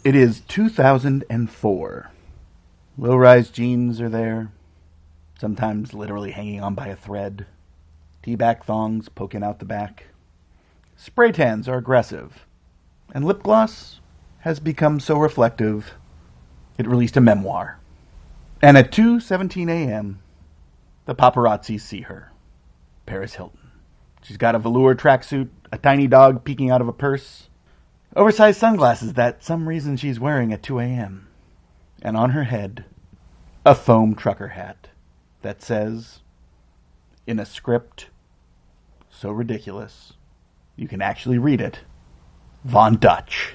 It is 2004. Low-rise jeans are there, sometimes literally hanging on by a thread. Tea-back thongs poking out the back. Spray tans are aggressive. And lip gloss has become so reflective, it released a memoir. And at 2:17 a.m., the paparazzi see her. Paris Hilton. She's got a velour tracksuit, a tiny dog peeking out of a purse, oversized sunglasses that some reason she's wearing at 2 a.m. And on her head, a foam trucker hat that says, in a script so ridiculous, you can actually read it, Von Dutch.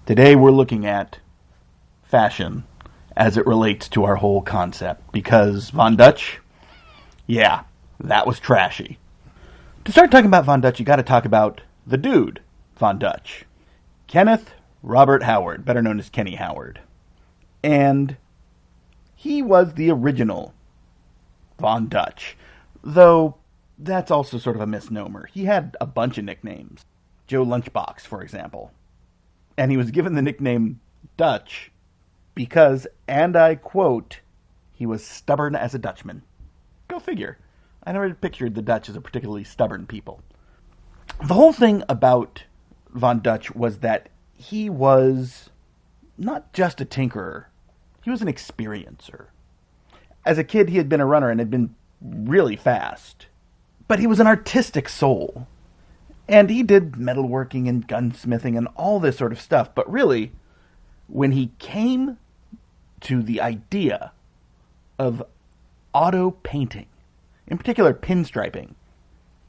Today we're looking at fashion as it relates to our whole concept, because Von Dutch, yeah, that was trashy. To start talking about Von Dutch, you gotta talk about the dude, Von Dutch. Kenneth Robert Howard, better known as Kenny Howard. And he was the original Von Dutch, though that's also sort of a misnomer. He had a bunch of nicknames. Joe Lunchbox, for example. And he was given the nickname Dutch because, and I quote, he was stubborn as a Dutchman. Go figure. I never pictured the Dutch as a particularly stubborn people. The whole thing about Von Dutch was that he was not just a tinkerer, he was an experiencer. As a kid, he had been a runner and had been really fast, but he was an artistic soul. And he did metalworking and gunsmithing and all this sort of stuff, but really, when he came to the idea of auto painting, in particular pinstriping,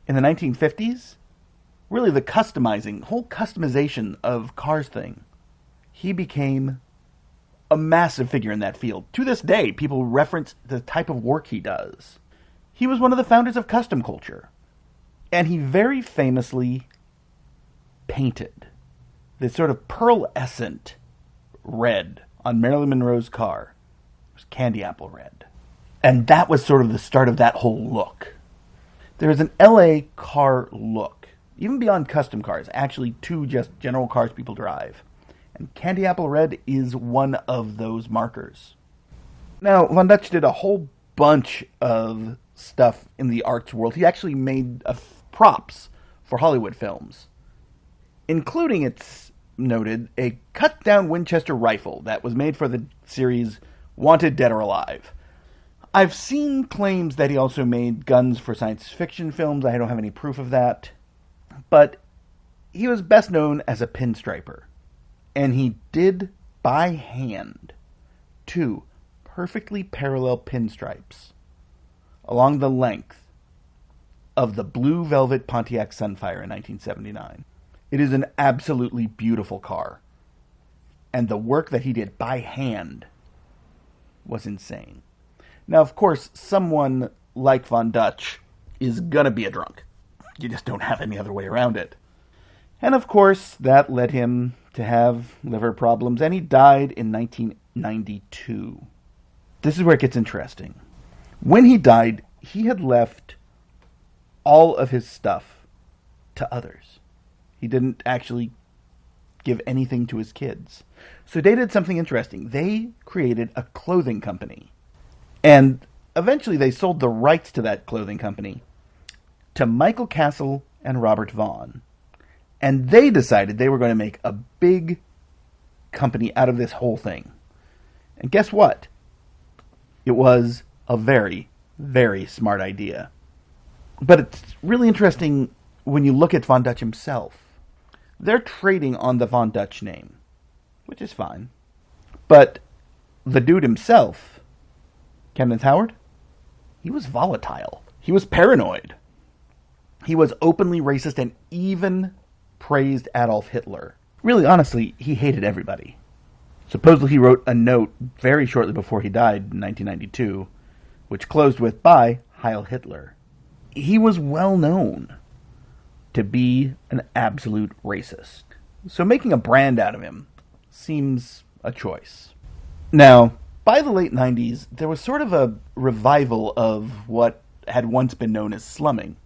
in the 1950s, really the whole customization of cars thing, he became a massive figure in that field. To this day, people reference the type of work he does. He was one of the founders of custom culture. And he very famously painted this sort of pearlescent red on Marilyn Monroe's car. It was candy apple red. And that was sort of the start of that whole look. There is an LA car look, even beyond custom cars, actually to just general cars people drive. And candy apple red is one of those markers. Now, Von Dutch did a whole bunch of stuff in the arts world. He actually made props for Hollywood films, including, it's noted, a cut-down Winchester rifle that was made for the series Wanted Dead or Alive. I've seen claims that he also made guns for science fiction films. I don't have any proof of that. But he was best known as a pinstriper. And he did, by hand, 2 perfectly parallel pinstripes along the length of the blue velvet Pontiac Sunfire in 1979. It is an absolutely beautiful car. And the work that he did by hand was insane. Now, of course, someone like Von Dutch is gonna be a drunk. You just don't have any other way around it. And of course, that led him to have liver problems, and he died in 1992. This is where it gets interesting. When he died, he had left all of his stuff to others. He didn't actually give anything to his kids. So they did something interesting. They created a clothing company. And eventually they sold the rights to that clothing company to Michael Castle and Robert Vaughn. And they decided they were going to make a big company out of this whole thing. And guess what? It was a very, very smart idea. But it's really interesting when you look at Von Dutch himself. They're trading on the Von Dutch name, which is fine. But the dude himself, Kenneth Howard, he was volatile. He was paranoid. He was openly racist and even praised Adolf Hitler. Really, honestly, he hated everybody. Supposedly he wrote a note very shortly before he died in 1992, which closed with, "Bye, Heil Hitler." He was well known to be an absolute racist. So making a brand out of him seems a choice. Now, by the late 90s, there was sort of a revival of what had once been known as slumming.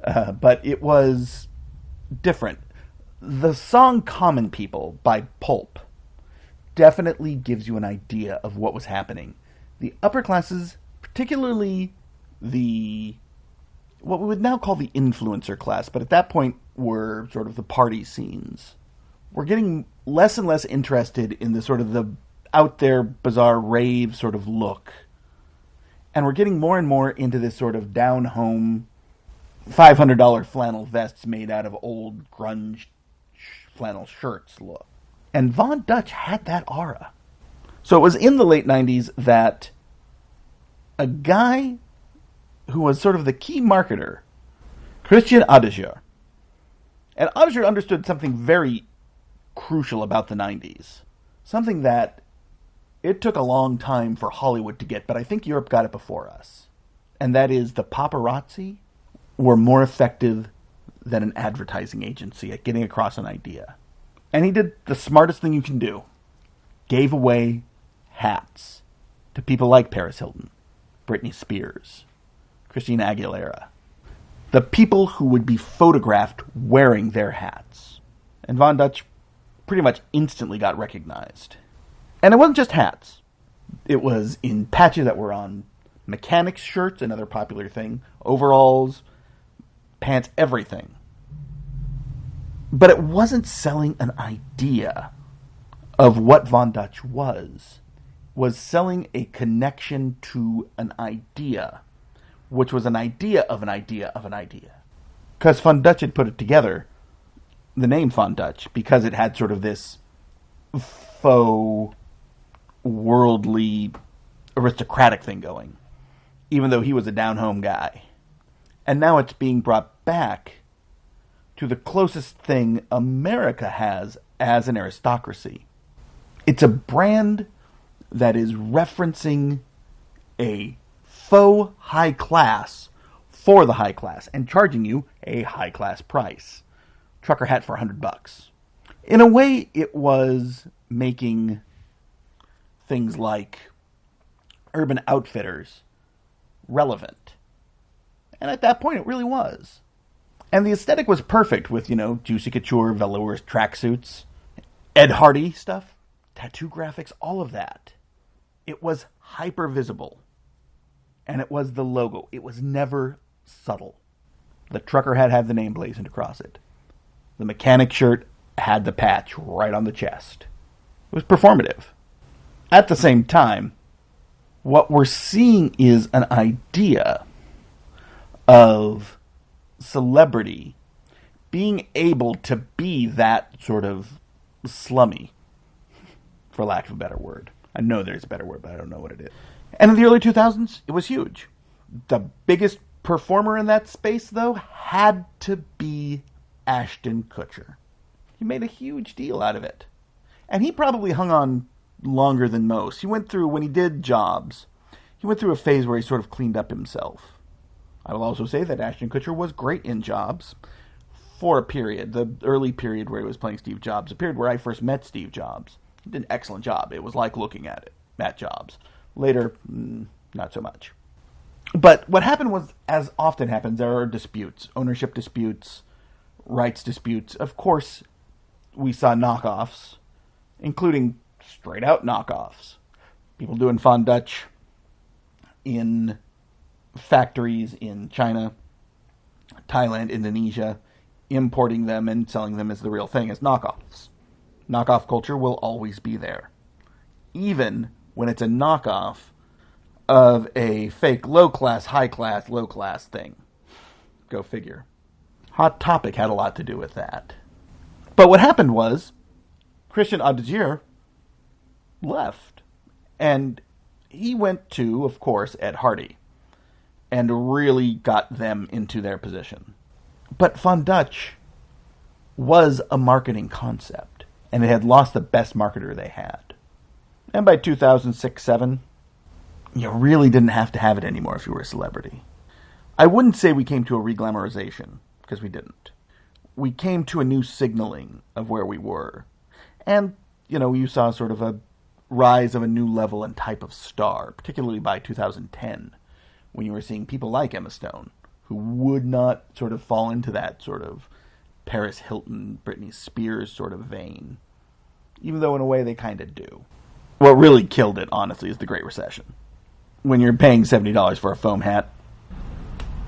But it was different. The song Common People by Pulp definitely gives you an idea of what was happening. The upper classes, particularly what we would now call the influencer class, but at that point were sort of the party scenes, were getting less and less interested in the sort of the out there, bizarre rave sort of look. And we're getting more and more into this sort of down-home, $500 flannel vests made out of old grunge flannel shirts look. And Von Dutch had that aura. So it was in the late 90s that a guy who was sort of the key marketer, Christian Audigier, and Audigier understood something very crucial about the 90s. Something that it took a long time for Hollywood to get, but I think Europe got it before us. And that is the paparazzi were more effective than an advertising agency at getting across an idea. And he did the smartest thing you can do. Gave away hats to people like Paris Hilton, Britney Spears, Christina Aguilera. The people who would be photographed wearing their hats. And Von Dutch pretty much instantly got recognized. And it wasn't just hats. It was in patches that were on mechanics shirts, another popular thing, overalls, pants, everything. But it wasn't selling an idea of what Von Dutch was selling a connection to an idea, which was an idea of an idea of an idea. Because Von Dutch had put it together, the name Von Dutch, because it had sort of this faux, worldly, aristocratic thing going, even though he was a down-home guy. And now it's being brought back to the closest thing America has as an aristocracy. It's a brand that is referencing a faux high class for the high class and charging you a high class price. Trucker hat for $100. In a way, it was making things like Urban Outfitters relevant. And at that point, it really was. And the aesthetic was perfect with, Juicy Couture, velour tracksuits, Ed Hardy stuff, tattoo graphics, all of that. It was hyper visible. And it was the logo. It was never subtle. The trucker hat had the name blazoned across it. The mechanic shirt had the patch right on the chest. It was performative. At the same time, what we're seeing is an idea of celebrity being able to be that sort of slummy, for lack of a better word. I know there's a better word, but I don't know what it is. And in the early 2000s, it was huge. The biggest performer in that space, though, had to be Ashton Kutcher. He made a huge deal out of it. And he probably hung on longer than most. He went through, when he did Jobs, he went through a phase where he sort of cleaned up himself. I will also say that Ashton Kutcher was great in Jobs for a period, the early period where he was playing Steve Jobs, a period where I first met Steve Jobs. He did an excellent job. It was like looking at Jobs. Later, not so much. But what happened was, as often happens, there are disputes, ownership disputes, rights disputes. Of course, we saw knockoffs, including straight-out knockoffs. People doing Von Dutch in factories in China, Thailand, Indonesia, importing them and selling them as the real thing, as knockoffs. Knockoff culture will always be there. Even when it's a knockoff of a fake low-class, high-class, low-class thing. Go figure. Hot Topic had a lot to do with that. But what happened was, Christian Audigier left. And he went to, of course, Ed Hardy and really got them into their position. But Von Dutch was a marketing concept, and it had lost the best marketer they had. And by 2006-07, you really didn't have to have it anymore if you were a celebrity. I wouldn't say we came to a reglamorization, because we didn't. We came to a new signaling of where we were. And, you saw sort of a rise of a new level and type of star, particularly by 2010, when you were seeing people like Emma Stone, who would not sort of fall into that sort of Paris Hilton, Britney Spears sort of vein, even though in a way they kind of do. What really killed it, honestly, is the Great Recession. When you're paying $70 for a foam hat,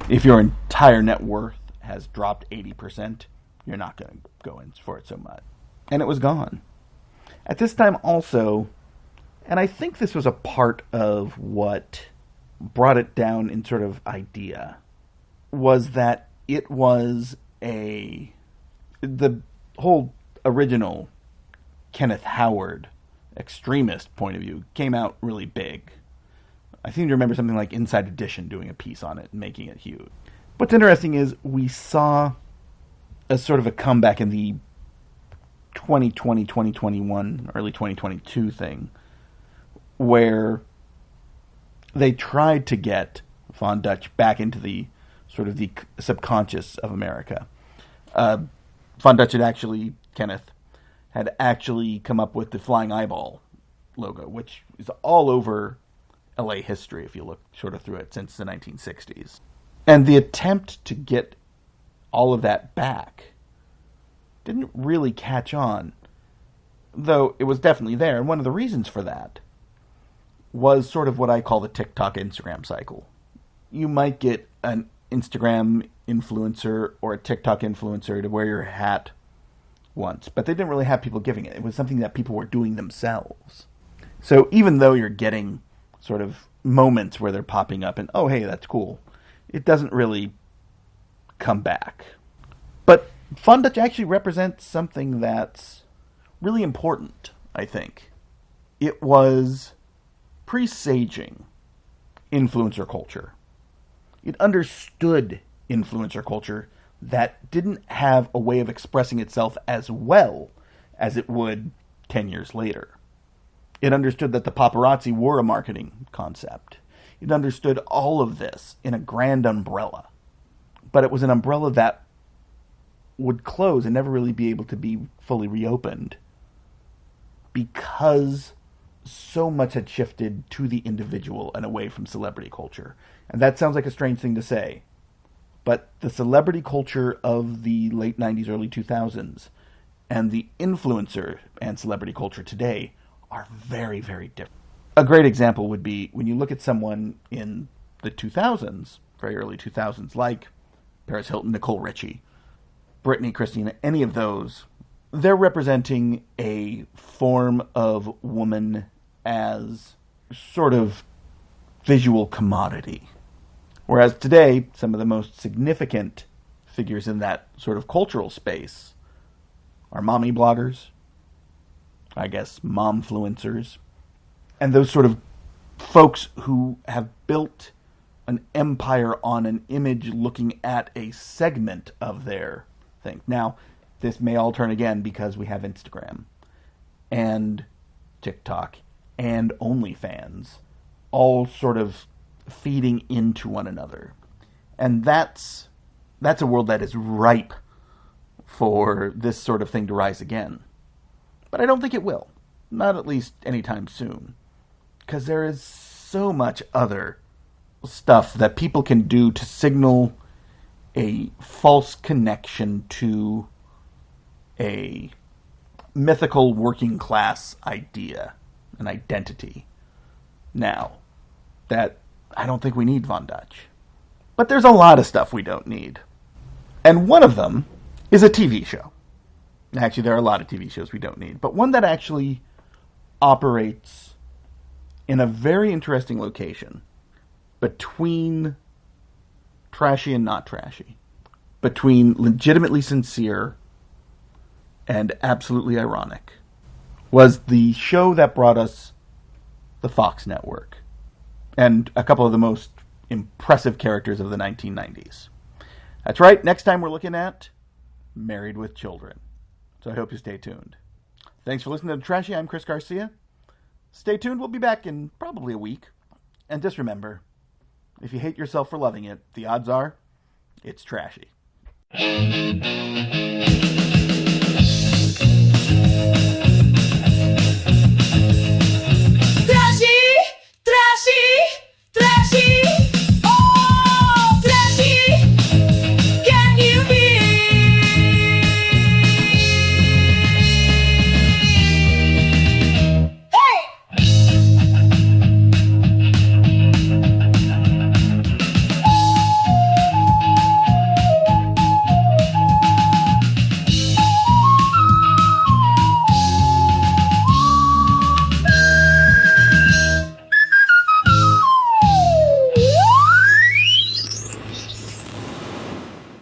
if your entire net worth has dropped 80%, you're not going to go in for it so much. And it was gone. At this time also, and I think this was a part of what brought it down in sort of idea, was that it was the whole original Kenneth Howard extremist point of view came out really big. I seem to remember something like Inside Edition doing a piece on it and making it huge. What's interesting is we saw a sort of a comeback in the 2020, 2021, early 2022 thing, where they tried to get Von Dutch back into the sort of the subconscious of America. Von Dutch Kenneth had actually come up with the flying eyeball logo, which is all over LA history if you look sort of through it since the 1960s. And the attempt to get all of that back didn't really catch on, though it was definitely there. And one of the reasons for that was sort of what I call the TikTok Instagram cycle. You might get an Instagram influencer or a TikTok influencer to wear your hat once, but they didn't really have people giving it. It was something that people were doing themselves. So even though you're getting sort of moments where they're popping up and, oh, hey, that's cool, it doesn't really come back. But Von Dutch actually represents something that's really important, I think. It was presaging influencer culture. It understood influencer culture that didn't have a way of expressing itself as well as it would 10 years later. It understood that the paparazzi were a marketing concept. It understood all of this in a grand umbrella. But it was an umbrella that would close and never really be able to be fully reopened because so much had shifted to the individual and away from celebrity culture. And that sounds like a strange thing to say, but the celebrity culture of the late 90s, early 2000s, and the influencer and celebrity culture today are very, very different. A great example would be when you look at someone in the 2000s, very early 2000s, like Paris Hilton, Nicole Richie, Britney, Christina, any of those, they're representing a form of woman as sort of visual commodity. Whereas today, some of the most significant figures in that sort of cultural space are mommy bloggers, I guess momfluencers, and those sort of folks who have built an empire on an image looking at a segment of their thing. Now, this may all turn again because we have Instagram and TikTok and OnlyFans all sort of feeding into one another. And that's a world that is ripe for this sort of thing to rise again. But I don't think it will. Not at least anytime soon. Because there is so much other stuff that people can do to signal a false connection to a mythical working class idea, an identity. Now, that I don't think we need Von Dutch. But there's a lot of stuff we don't need. And one of them is a TV show. Actually, there are a lot of TV shows we don't need. But one that actually operates in a very interesting location between trashy and not trashy. Between legitimately sincere and absolutely ironic. Was the show that brought us the Fox network, and a couple of the most impressive characters of the 1990s. That's right, next time we're looking at Married with Children. So I hope you stay tuned. Thanks for listening to Trashy. I'm Chris Garcia. Stay tuned, we'll be back in probably a week. And just remember, if you hate yourself for loving it, the odds are it's trashy.